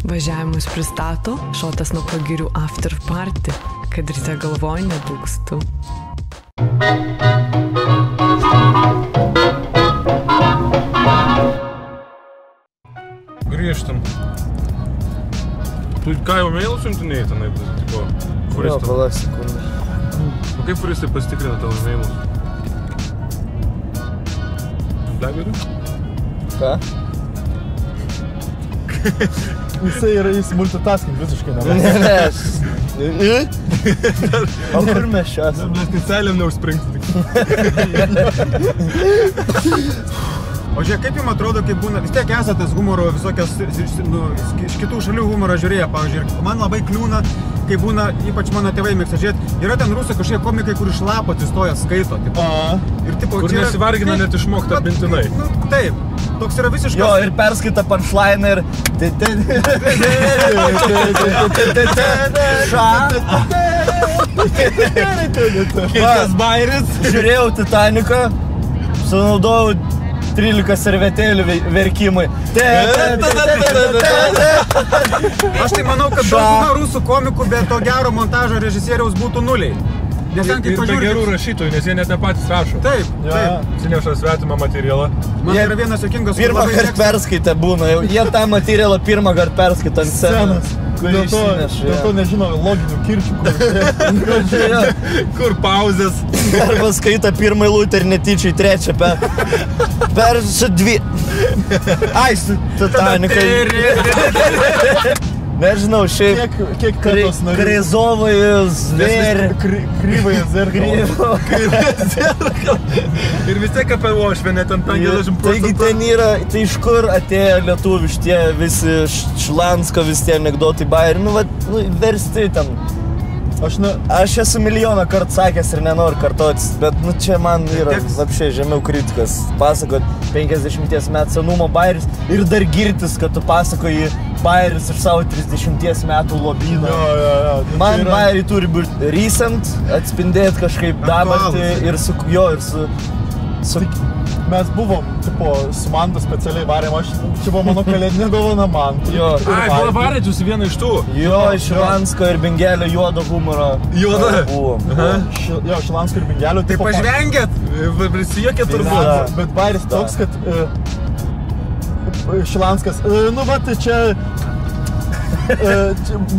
Važiavimus pristato Šotas nuo Pagirių after party, kad ryte galvoj nedūkstų. Grįžtam. Tu ką jau mailus siuntinėjai tenai, tipo, furistam? Jo, palauk sekundę. O kaip furistai pasitikrina tavo mailus? Dageriu? Ką? Jis multitasking visiškai Ne, o kur mes čia esame? Mes specialiam neužspringti tik. O žiūrėk, kaip jums atrodo, kaip būna, vis tiek esate tas humoro visokias, iš kitų šalių humoro žiūrėję, pavyzdžiui, man labai kliūna, kai būna, ypač mano tėvai mėgsta žiūrėti, yra ten rusai kažkokie komikai, kur iš lapo atsistoja skaito, tipo, ir tipo, kur nesivargina net išmokti atmintinai. Nu, taip, toks yra visiškas... Jo, ir perskaita punchline ir... Kitas bairis. Žiūrėjau Titaniką, sunaudojau 13 servetėlių verkimui. Aš tai manau, kad dauguma rusų komikų be to gero montažo režisieriaus būtų nuliai. Nes ten kaip Ir be gerų rašytojų, nes jie net ne patys rašo. Taip, taip. Atsineša svetimą materialą. Man yra vienas juokingas... Pirmą kartą perskaitę būna, jie tą materialą pirmą kartą perskaitą ant scenos. Dėl to nežinau loginių kirčių, Kur pauzės. Arba skaita pirmą eilutę ir netyčiai trečią perša dvi. Ai, su Titanikai. Nežinau, šiaip kiek kartos narių. Krizovai zver. Kryvai zerkalo. Ir vis tiek apie Uošvenę, ten 50%. Taigi ten yra, tai iš kur atėjo lietuvių šitie visi Šlansko visi tie anekdotai bairiai, versti ten. Aš esu milijoną kartų sakęs ir nenoriu kartotis, bet čia man yra apšiai žemiau kritikas. Pasakot 50 metų senumo bairis ir dar girtis, kad tu pasakoji bairis iš savo 30 metų lobyno. Man bairiai turi būti recent, atspindėti kažkaip dabartį ir su... Mes buvom, tipo, su Mantu specialiai varėm, čia buvo mano kalėdinė dovana Mantu. Ai, buvo varėt jūs vieną iš tų? Jo, iš Šilansko ir Bingelio juodo humoro. Juoda? Jo, Šilansko ir Bingelio. Tai pažvengėt? Prisijokėt turbūt. Bet bairis toks, kad Šilanskas, tai čia...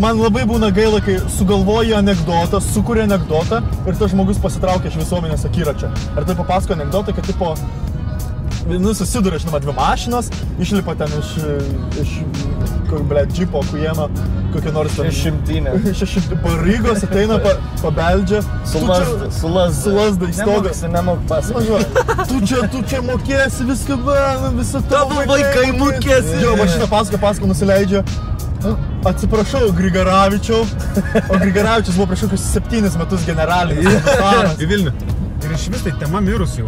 Man labai būna gaila, kai sugalvoji anekdotą, sukuria anekdotą ir tas žmogus pasitraukia iš visuomenės akiračio. Ir tai papasako anekdotą, kad tipo susiduria, žinoma, dvi mašinos, išlipa ten iš džipo, kujeno, kokio nors ten... Šimtinė. Parygos, ateina, pabeldžia. Su lasda į stogą. Nemok pasakoti. Tu čia mokėsi viską, visą tavo vaikai mokėsi. Jo, mašina pasako, nusileidžia. Atsiprašau, Grigaravičiau. O Grigaravičius buvo prieš kokius 7 metus generalinis. Į Vilnių. Ir iš vis tai tema mirusi jau.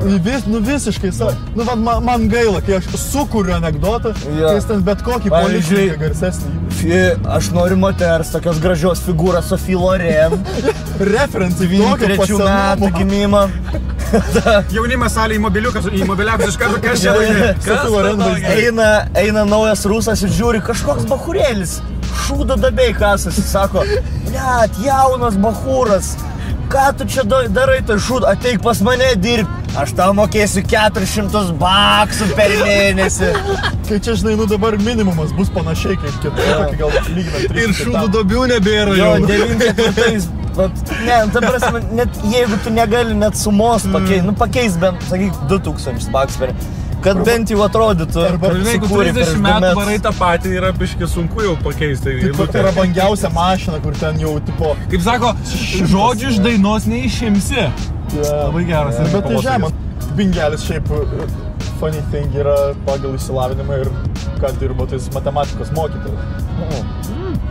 Visiškai savo. Man gaila, kai aš sukuriu anekdotą, kai jis ten bet kokį politiką garsesnį. Aš noriu moters, tokios gražios figūros Sophie Loren. Referencijai 23 metų gimimą. Jaunimas salė į mobiliakus iš karto kas čia laimė. Eina naujas rusas ir žiūri, kažkoks bachūrėlis. Šūdo dabiai kasasi, sako, blet, jaunas bachūras. Ką tu čia darai, tai šūd, ateik pas mane dirbti. Aš tau mokėsiu 400 baksų per mėnesį. Kai čia, žinai, dabar minimumas bus panašiai kaip kitai, gal lyginant 3. Ir šūdų duobių nebėra jau. Jo, 94. Ne, ta prasme, net jeigu tu negali net sumos pakeis bent, sakyk, 2000 baksų per mėnesį. Kad bent jau atrodytų. Jeigu 30 metų varai tą patį, yra biškai sunku jau pakeisti. Tai yra bangiausia mašina, kur ten jau, tipo... Kaip sako, žodžių iš dainos neišimsi. Labai geras. Bet tai žemė. Bingelis šiaip, funny thing, yra pagal išsilavinimą ir ką dirbo tais matematikos mokytojai.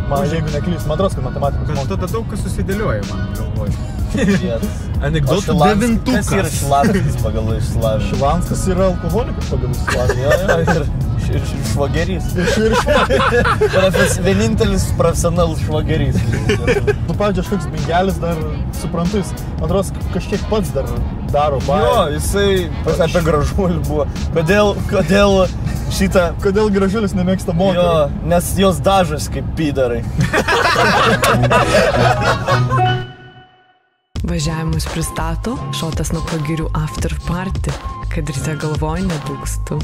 Man, jeigu neklys, man atrodo, kad matematikos mokytojai. Tada daug kas susidėlioja, man galvoju. Anekdotų devintukas. Kas yra Šilanskas pagal išsilavinimą? Šilanskas yra alkoholikas pagal išsilavinimą. Ir švagerys. Vienintelis profesionalus švagerys. Pavyzdžiui, aš koks Bingelis dar suprantu, jis, man atrodo, kažkiek pats dar daro bairį. Jo, jisai apie gražuolį buvo. Kodėl šitą. Kodėl Gražulis nemėgsta moterų? Jo, nes jos dažas kaip pydarai. Važiavimus pristato Šotas nuo pagirių after party, kad ryte galvoj nedūkstų.